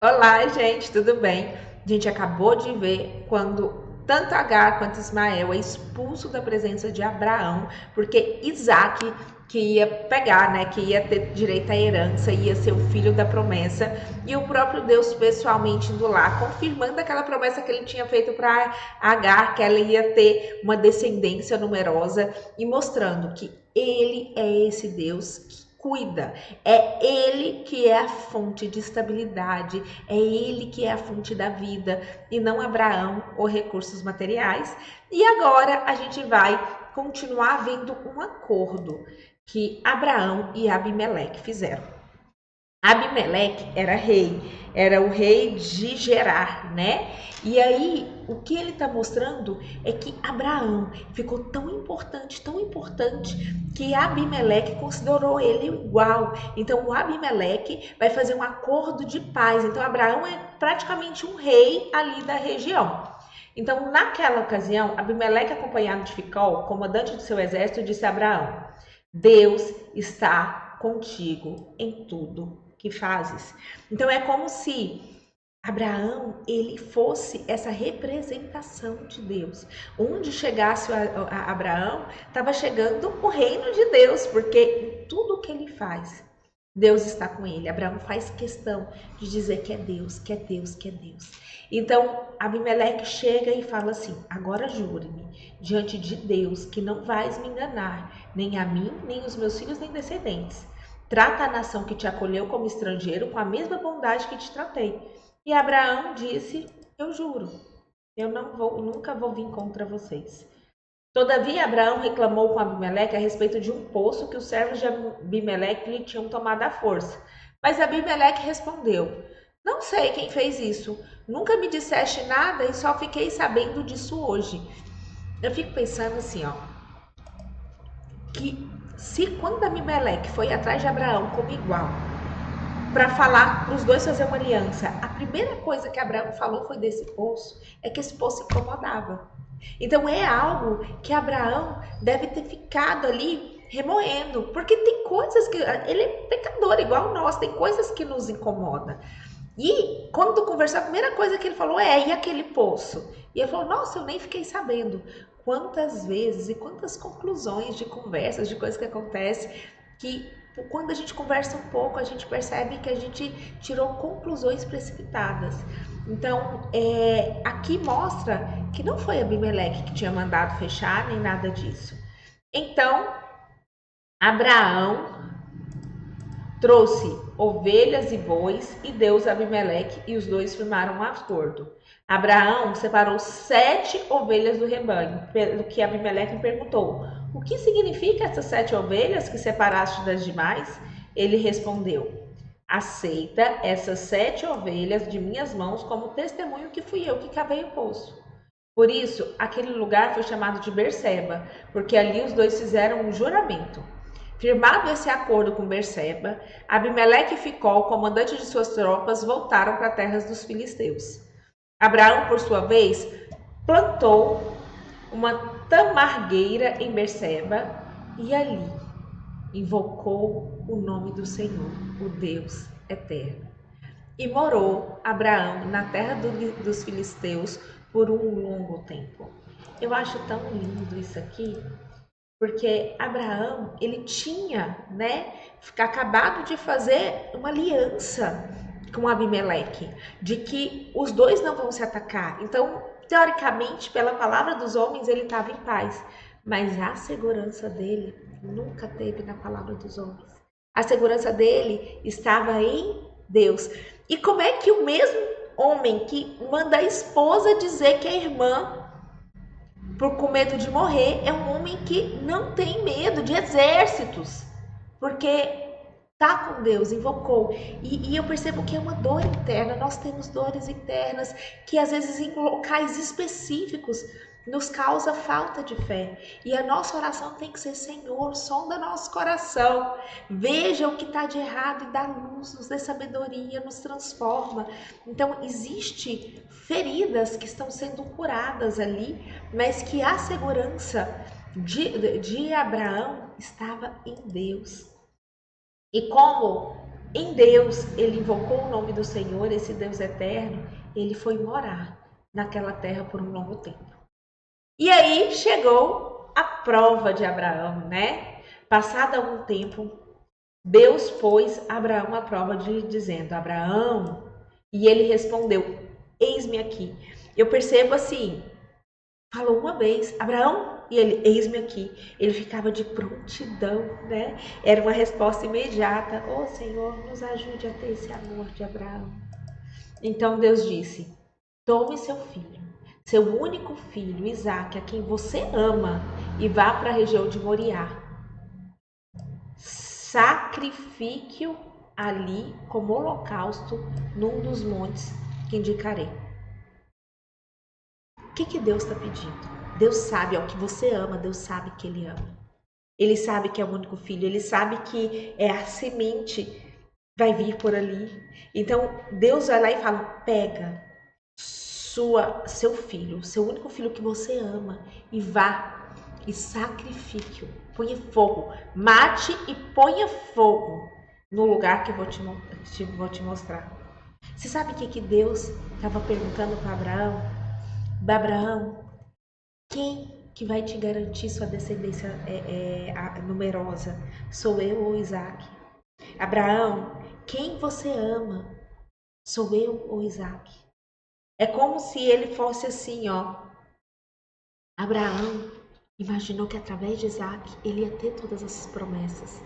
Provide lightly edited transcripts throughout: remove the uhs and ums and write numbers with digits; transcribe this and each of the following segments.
Olá, gente, tudo bem? A gente acabou de ver quando tanto Agar quanto Ismael é expulso da presença de Abraão, porque Isaac, que ia pegar, né, que ia ter direito à herança, ia ser o filho da promessa, e o próprio Deus pessoalmente indo lá, confirmando aquela promessa que ele tinha feito para Agar, que ela ia ter uma descendência numerosa, e mostrando que ele é esse Deus que cuida, é ele que é a fonte de estabilidade, é ele que é a fonte da vida e não Abraão ou recursos materiais. E agora a gente vai continuar vendo um acordo que Abraão e Abimeleque fizeram. Abimeleque era o rei de Gerar, né? E aí, o que ele está mostrando é que Abraão ficou tão importante, que Abimeleque considerou ele igual. Então, o Abimeleque vai fazer um acordo de paz. Então, Abraão é praticamente um rei ali da região. Então, naquela ocasião, Abimeleque, acompanhado de Ficol, comandante do seu exército, disse a Abraão: Deus está contigo em tudo que fazes. Então é como se Abraão ele fosse essa representação de Deus. Onde chegasse a Abraão, estava chegando o reino de Deus, porque em tudo que ele faz, Deus está com ele. Abraão faz questão de dizer que é Deus, que é Deus, que é Deus. Então, Abimeleque chega e fala assim: agora jure-me diante de Deus que não vais me enganar, nem a mim, nem os meus filhos, nem descendentes. Trata a nação que te acolheu como estrangeiro com a mesma bondade que te tratei. E Abraão disse: eu juro, eu nunca vou vir contra vocês. Todavia, Abraão reclamou com Abimeleque a respeito de um poço que os servos de Abimeleque lhe tinham tomado à força. Mas Abimeleque respondeu: não sei quem fez isso. Nunca me disseste nada e só fiquei sabendo disso hoje. Eu fico pensando assim, ó, que se quando Abimeleque foi atrás de Abraão como igual, para falar para os dois fazer uma aliança, a primeira coisa que Abraão falou foi desse poço, é que esse poço incomodava. Então é algo que Abraão deve ter ficado ali remoendo, porque tem coisas que ele é pecador igual nós, tem coisas que nos incomodam. E quando tu conversou, a primeira coisa que ele falou é: e aquele poço? E ele falou: nossa, eu nem fiquei sabendo. Quantas vezes e quantas conclusões de conversas, de coisas que acontecem, que quando a gente conversa um pouco, a gente percebe que a gente tirou conclusões precipitadas. Então, aqui mostra que não foi Abimeleque que tinha mandado fechar, nem nada disso. Então, Abraão trouxe ovelhas e bois e deu-os a Abimeleque, e os dois firmaram um acordo. Abraão separou 7 ovelhas do rebanho, pelo que Abimeleque perguntou: o que significa essas 7 ovelhas que separaste das demais? Ele respondeu: aceita essas 7 ovelhas de minhas mãos como testemunho que fui eu que cavei o poço. Por isso, aquele lugar foi chamado de Berseba, porque ali os dois fizeram um juramento. Firmado esse acordo com Berseba, Abimeleque e Ficol, comandante de suas tropas, voltaram para as terras dos filisteus. Abraão, por sua vez, plantou uma tamargueira em Berseba e ali invocou o nome do Senhor, o Deus eterno. E morou Abraão na terra dos filisteus por um longo tempo. Eu acho tão lindo isso aqui, porque Abraão, ele tinha, né, acabado de fazer uma aliança com Abimeleque, de que os dois não vão se atacar. Então, teoricamente, pela palavra dos homens, ele estava em paz, mas a segurança dele nunca teve na palavra dos homens. A segurança dele estava em Deus. E como é que o mesmo homem que manda a esposa dizer que é irmã com medo de morrer é um homem que não tem medo de exércitos, porque tá com Deus, invocou. E eu percebo que é uma dor interna, nós temos dores internas que às vezes em locais específicos nos causa falta de fé. E a nossa oração tem que ser: Senhor, sonda nosso coração, veja o que está de errado e dá luz, nos dê sabedoria, nos transforma. Então, existe feridas que estão sendo curadas ali, mas que a segurança de Abraão estava em Deus. E como em Deus, ele invocou o nome do Senhor, esse Deus eterno, ele foi morar naquela terra por um longo tempo. E aí chegou a prova de Abraão, né? Passado algum tempo, Deus pôs Abraão à prova dizendo, Abraão, e ele respondeu, eis-me aqui. Eu percebo assim, falou uma vez, Abraão, e ele, eis-me aqui. Ele ficava de prontidão, né? Era uma resposta imediata. Ô Senhor, nos ajude a ter esse amor de Abraão. Então Deus disse, tome seu filho, seu único filho, Isaque, a quem você ama, e vá para a região de Moriá. Sacrifique-o ali como holocausto num dos montes que indicarei. O que Deus está pedindo? Deus sabe, ó, que você ama, Deus sabe que Ele ama. Ele sabe que é o único filho, Ele sabe que é a semente vai vir por ali. Então Deus vai lá e fala, pega seu filho, seu único filho que você ama, e vá e sacrifique-o, ponha fogo, mate e ponha fogo no lugar que eu vou te mostrar. Você sabe o que Deus estava perguntando para Abraão? Abraão, quem que vai te garantir sua descendência numerosa? Sou eu ou Isaac? Abraão, quem você ama? Sou eu ou Isaac? É como se ele fosse assim, ó. Abraão imaginou que através de Isaac ele ia ter todas essas promessas.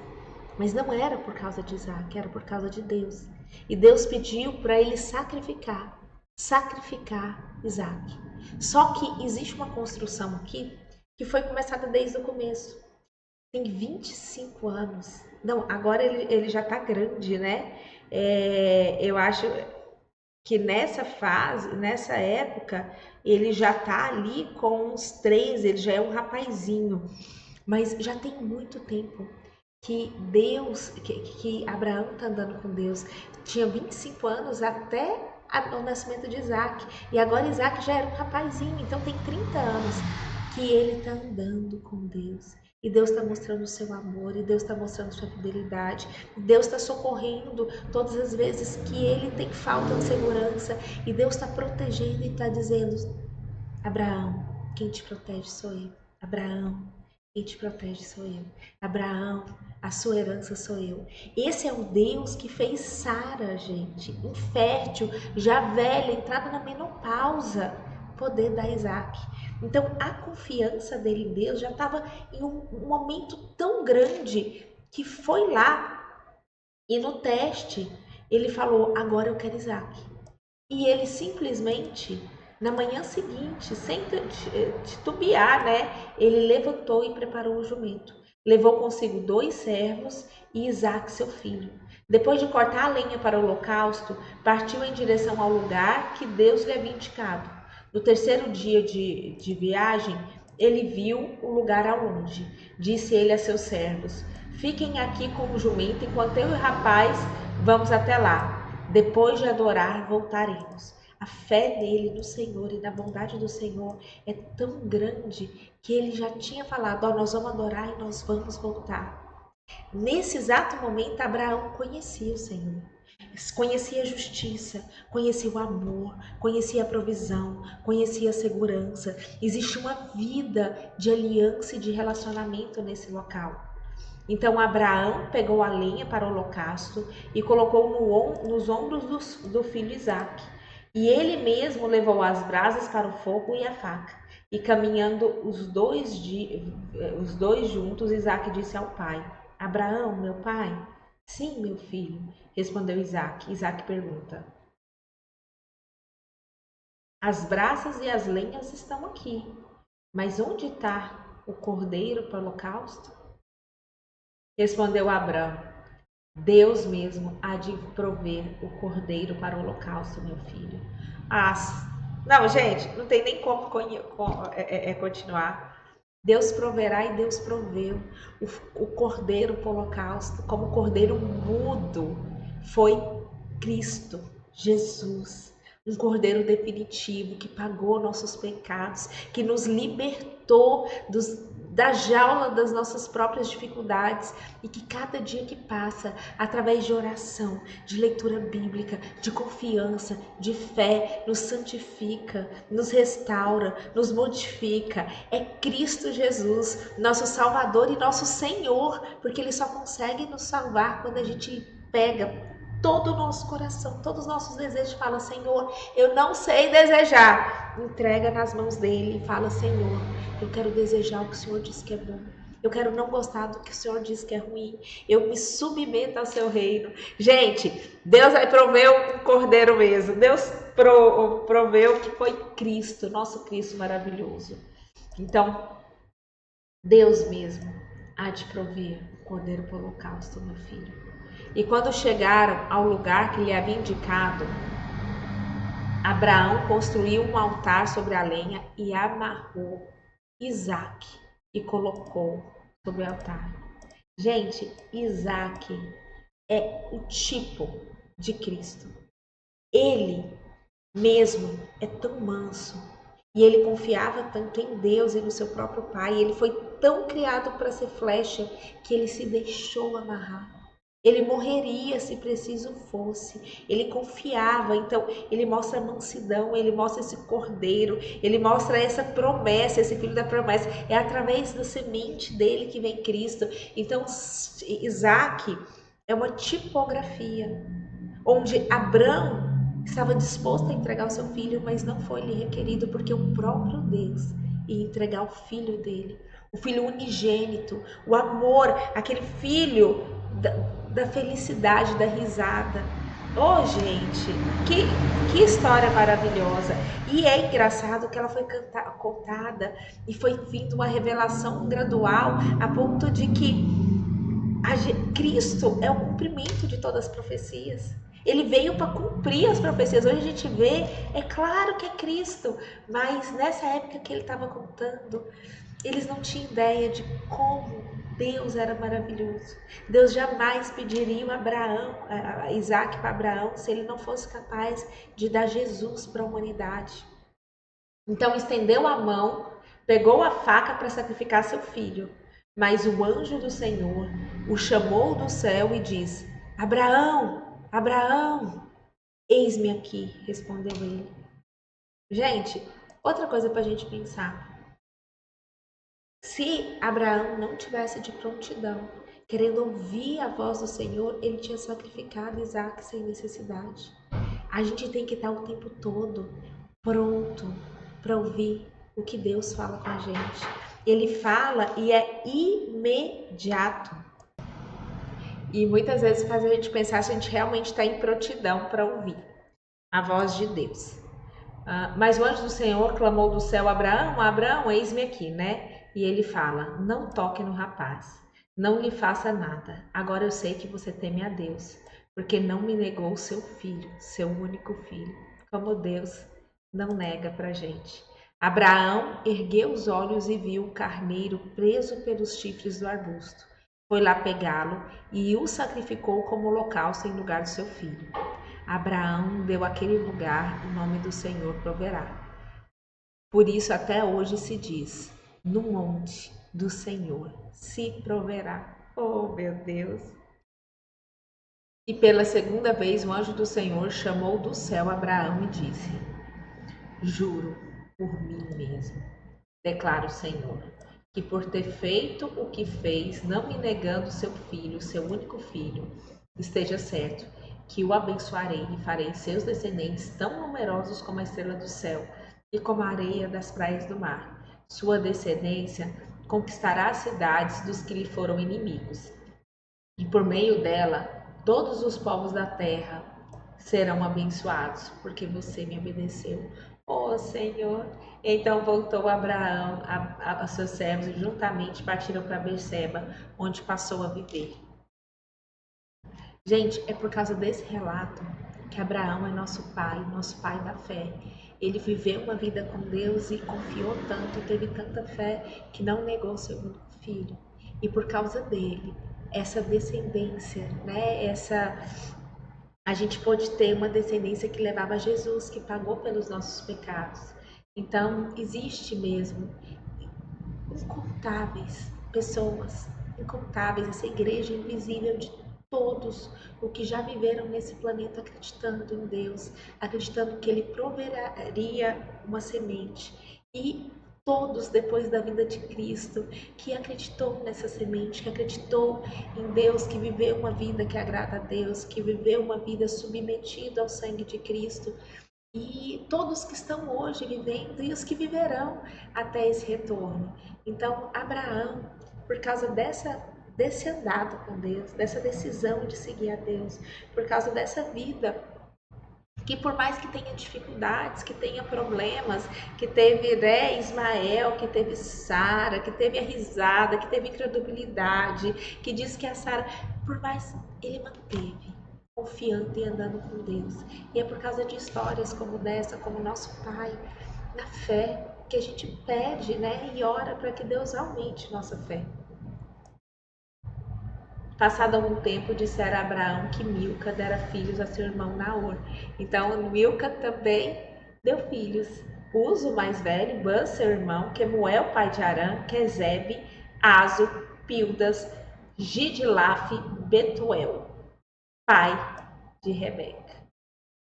Mas não era por causa de Isaac, era por causa de Deus. E Deus pediu para ele sacrificar Isaac. Só que existe uma construção aqui que foi começada desde o começo. Tem 25 anos. Não, agora ele já está grande, né? Eu acho que nessa fase, nessa época, ele já tá ali com uns 13, ele já é um rapazinho. Mas já tem muito tempo que Deus, que Abraão tá andando com Deus. Tinha 25 anos até o nascimento de Isaac. E agora Isaac já era um rapazinho, então tem 30 anos que ele tá andando com Deus. E Deus está mostrando o seu amor, e Deus está mostrando sua fidelidade. Deus está socorrendo todas as vezes que ele tem falta de segurança. E Deus está protegendo e está dizendo, Abraão, quem te protege sou eu. Abraão, quem te protege sou eu. Abraão, a sua herança sou eu. Esse é o Deus que fez Sara, gente, infértil, já velha, entrada na menopausa, poder dar Isaac. Então a confiança dele em Deus já estava em um momento tão grande que foi lá e no teste ele falou, agora eu quero Isaac. E ele simplesmente, na manhã seguinte, sem titubear, né, ele levantou e preparou o jumento. Levou consigo 2 servos e Isaac, seu filho. Depois de cortar a lenha para o holocausto, partiu em direção ao lugar que Deus lhe havia indicado. No terceiro dia de viagem, ele viu o lugar ao longe. Disse ele a seus servos, fiquem aqui com o jumento enquanto eu e o rapaz vamos até lá. Depois de adorar, voltaremos. A fé dele no Senhor e na bondade do Senhor é tão grande que ele já tinha falado, nós vamos adorar e nós vamos voltar. Nesse exato momento, Abraão conhecia o Senhor. Conhecia a justiça, conhecia o amor, conhecia a provisão, conhecia a segurança. Existe uma vida de aliança e de relacionamento nesse local. Então Abraão pegou a lenha para o holocausto e colocou nos ombros do filho Isaque. E ele mesmo levou as brasas para o fogo e a faca. E caminhando os dois juntos, Isaque disse ao pai, Abraão, meu pai? Sim, meu filho, respondeu Isaque. Isaque pergunta, as brasas e as lenhas estão aqui, mas onde está o cordeiro para o holocausto? Respondeu Abraão, Deus mesmo há de prover o cordeiro para o holocausto, meu filho. Não, gente, não tem nem como continuar. Deus proverá e Deus proveu o cordeiro para o holocausto, como cordeiro mudo. Foi Cristo, Jesus, um cordeiro definitivo que pagou nossos pecados, que nos libertou da jaula das nossas próprias dificuldades, e que cada dia que passa, através de oração, de leitura bíblica, de confiança, de fé, nos santifica, nos restaura, nos modifica. É Cristo Jesus, nosso Salvador e nosso Senhor, porque Ele só consegue nos salvar quando a gente pega todo o nosso coração, todos os nossos desejos, fala: Senhor, eu não sei desejar. Entrega nas mãos dele e fala: Senhor, eu quero desejar o que o Senhor diz que é bom. Eu quero não gostar do que o Senhor diz que é ruim. Eu me submeto ao seu reino. Gente, Deus vai prover o cordeiro mesmo. Deus proveu que foi Cristo, nosso Cristo maravilhoso. Então, Deus mesmo há de prover o cordeiro para o holocausto, meu filho. E quando chegaram ao lugar que lhe havia indicado, Abraão construiu um altar sobre a lenha e amarrou Isaque e colocou sobre o altar. Gente, Isaque é o tipo de Cristo. Ele mesmo é tão manso e ele confiava tanto em Deus e no seu próprio pai. Ele foi tão criado para ser flecha que ele se deixou amarrar. Ele morreria se preciso fosse. Ele confiava. Então, ele mostra a mansidão, ele mostra esse cordeiro, ele mostra essa promessa, esse filho da promessa. É através da semente dele que vem Cristo. Então, Isaque é uma tipografia, onde Abrão estava disposto a entregar o seu filho, mas não foi lhe requerido, porque o próprio Deus ia entregar o filho dele, o filho unigênito, o amor, aquele filho da felicidade, da risada. Oh, gente, que história maravilhosa. E é engraçado que ela foi contada e foi vindo uma revelação gradual a ponto de que Cristo é o cumprimento de todas as profecias. Ele veio para cumprir as profecias. Hoje a gente vê, é claro que é Cristo, mas nessa época que ele estava contando, eles não tinham ideia de como Deus era maravilhoso. Deus jamais pediria Isaac para Abraão se ele não fosse capaz de dar Jesus para a humanidade. Então estendeu a mão, pegou a faca para sacrificar seu filho. Mas o anjo do Senhor o chamou do céu e disse: Abraão, Abraão, eis-me aqui, respondeu ele. Gente, outra coisa para a gente pensar. Se Abraão não tivesse de prontidão, querendo ouvir a voz do Senhor, ele tinha sacrificado Isaac sem necessidade. A gente tem que estar o tempo todo pronto para ouvir o que Deus fala com a gente. Ele fala e é imediato. E muitas vezes faz a gente pensar se a gente realmente está em prontidão para ouvir a voz de Deus. Mas o anjo do Senhor clamou do céu: Abraão, Abraão, eis-me aqui, né? E ele fala: não toque no rapaz, não lhe faça nada. Agora eu sei que você teme a Deus, porque não me negou o seu filho, seu único filho. Como Deus não nega pra gente. Abraão ergueu os olhos e viu o carneiro preso pelos chifres do arbusto. Foi lá pegá-lo e o sacrificou como holocausto em lugar do seu filho. Abraão deu àquele lugar o nome do Senhor proverá. Por isso até hoje se diz: no monte do Senhor se proverá. Oh, meu Deus! E pela segunda vez o anjo do Senhor chamou do céu Abraão e disse: juro por mim mesmo, declara o Senhor, que por ter feito o que fez, não me negando seu filho, seu único filho, esteja certo que o abençoarei e farei seus descendentes tão numerosos como a estrela do céu e como a areia das praias do mar. Sua descendência conquistará as cidades dos que lhe foram inimigos, e por meio dela todos os povos da terra serão abençoados, porque você me obedeceu. Oh, Senhor! Então voltou Abraão a seus servos e juntamente partiram para Berseba, onde passou a viver. Gente, é por causa desse relato que Abraão é nosso pai da fé. Ele viveu uma vida com Deus e confiou tanto, teve tanta fé que não negou seu único filho. E por causa dele, essa descendência, né? A gente pôde ter uma descendência que levava a Jesus, que pagou pelos nossos pecados. Então, existe mesmo incontáveis pessoas, incontáveis, essa igreja invisível de todos o que já viveram nesse planeta acreditando em Deus, acreditando que Ele proveria uma semente. E todos depois da vinda de Cristo, que acreditou nessa semente, que acreditou em Deus, que viveu uma vida que agrada a Deus, que viveu uma vida submetida ao sangue de Cristo, e todos que estão hoje vivendo e os que viverão até esse retorno. Então, Abraão, por causa desse andado com Deus, dessa decisão de seguir a Deus, por causa dessa vida que, por mais que tenha dificuldades, que tenha problemas, que teve Ismael, que teve Sara, que teve a risada, que teve incredulidade, que diz que a Sara, por mais ele manteve confiante e andando com Deus. E é por causa de histórias como dessa, como nosso pai, na fé, que a gente pede, né, e ora para que Deus aumente nossa fé. Passado algum tempo, dissera a Abraão que Milca dera filhos a seu irmão Naor. Então, Milca também deu filhos. Uzo, o mais velho, Bã, seu irmão, Quemuel, pai de Arã, Quezebe, Azo, Pildas, Gidlaf, Betuel, pai de Rebeca.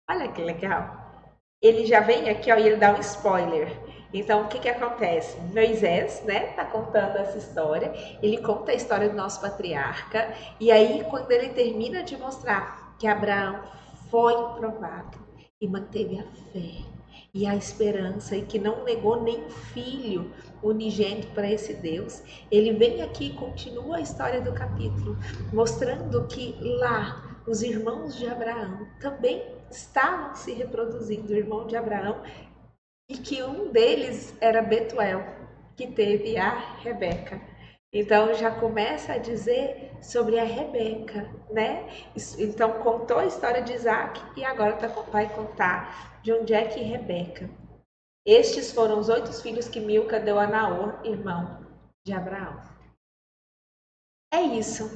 Olha que legal. Ele já vem aqui, ó, e ele dá um spoiler. Então, o que acontece? Moisés, né, tá contando essa história, ele conta a história do nosso patriarca, e aí, quando ele termina de mostrar que Abraão foi provado e manteve a fé e a esperança, e que não negou nem filho unigênito para esse Deus, ele vem aqui e continua a história do capítulo, mostrando que lá, os irmãos de Abraão também estavam se reproduzindo, o irmão de Abraão, e que um deles era Betuel, que teve a Rebeca. Então já começa a dizer sobre a Rebeca, né? Então contou a história de Isaac e agora vai contar de onde é que Rebeca. Estes foram os 8 filhos que Milca deu a Naor, irmão de Abraão. É isso.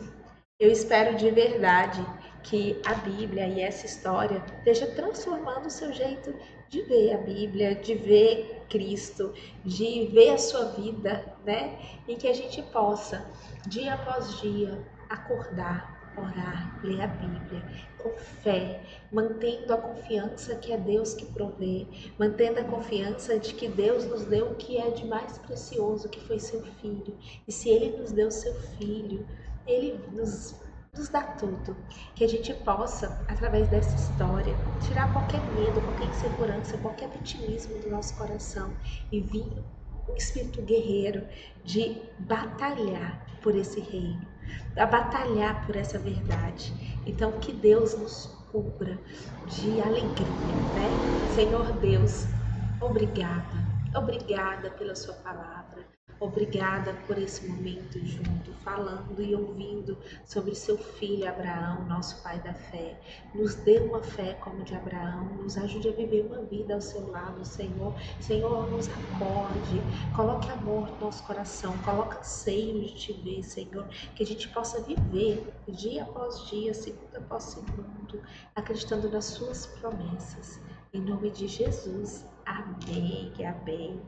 Eu espero de verdade que a Bíblia e essa história esteja transformando o seu jeito de ver a Bíblia, de ver Cristo, de ver a sua vida, né? E que a gente possa, dia após dia, acordar, orar, ler a Bíblia com fé, mantendo a confiança que é Deus que provê, mantendo a confiança de que Deus nos deu o que é de mais precioso, que foi seu Filho. E se Ele nos deu seu Filho, Ele nos dá tudo. Que a gente possa, através dessa história, tirar qualquer medo, qualquer insegurança, qualquer vitimismo do nosso coração e vir um espírito guerreiro de batalhar por esse reino, a batalhar por essa verdade. Então, que Deus nos cubra de alegria, né? Senhor Deus, obrigada pela sua palavra. Obrigada por esse momento junto, falando e ouvindo sobre seu filho Abraão, nosso pai da fé. Nos dê uma fé como de Abraão, nos ajude a viver uma vida ao seu lado, Senhor. Senhor, nos acorde, coloque amor no nosso coração, coloque anseio de te ver, Senhor, que a gente possa viver dia após dia, segundo após segundo, acreditando nas suas promessas. Em nome de Jesus, amém, amém.